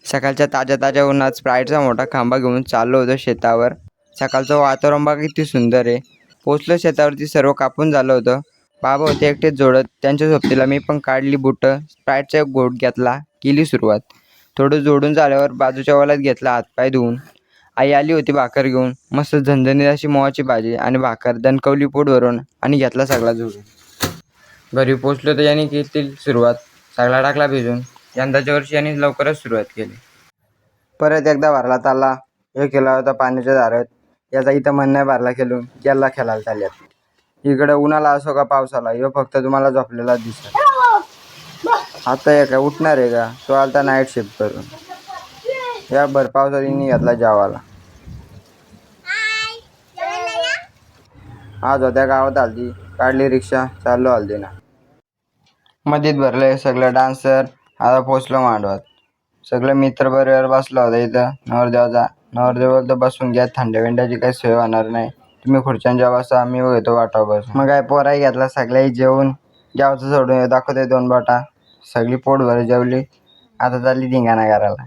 सकाळच्या ताज्या ताज्या उन्हात स्प्राईटचा मोठा खांबा घेऊन चाललो होतो शेतावर. सकाळचं वातावरण बघा किती सुंदर आहे. पोचलो शेतावरती, सर्व कापून झालं होतं. बाबा होते एकटेच जोडत, त्यांच्या सोबतीला मी पण काढली बुटं, स्प्राईटचा एक घोट घेतला, केली सुरुवात. थोडं जोडून झाल्यावर बाजूच्या वालात घेतला हातपाय धुवून. आई आली होती भाकर घेऊन, मस्त झणझणीत अशी मोहाची भाजी आणि भाकर दणकवली पोट भरून आणि घेतला सगळा जोडून. घरी पोचलो तर यांनी केली सुरुवात, सगळा टाकला भिजून. यंदाच्या वर्षी यांनी लवकरच सुरुवात केली. परत एकदा भरला ताला, हे केला होता पाण्याच्या दारात. याचा इथं मन नाही भरला खेळून, गेला खेळायला चालल्यात. इकडं उन्हाला असो का पावसाला, ह्यो फक्त तुम्हाला झोपलेला दिसत. आता हे काय उठणार आहे का? तो आलता नाईट शिफ्ट करून. या भर पावसात यांनी घेतला जेवायला. आज होत्या गावात आलती, काढली रिक्षा, चाललो हल्दीना. मध्येच भरलंय सगळं डान्सर. आता पोचलो मांडवात. सगळे मित्र बरोबर बसला होता इथं. नवरदेव तर बसून घ्या, थंड वेंड्याची काही सोय होणार नाही, तुम्ही खुर्च्यांच्या बसा, मी घेतो वाटा बसून. मग काय पोराही घेतला सगळ्याही जेवून. जेवायचं सोडून दाखवते 2 बोटा. सगळी पोट भर जेवली. आता चालली धिंगाणा करायला.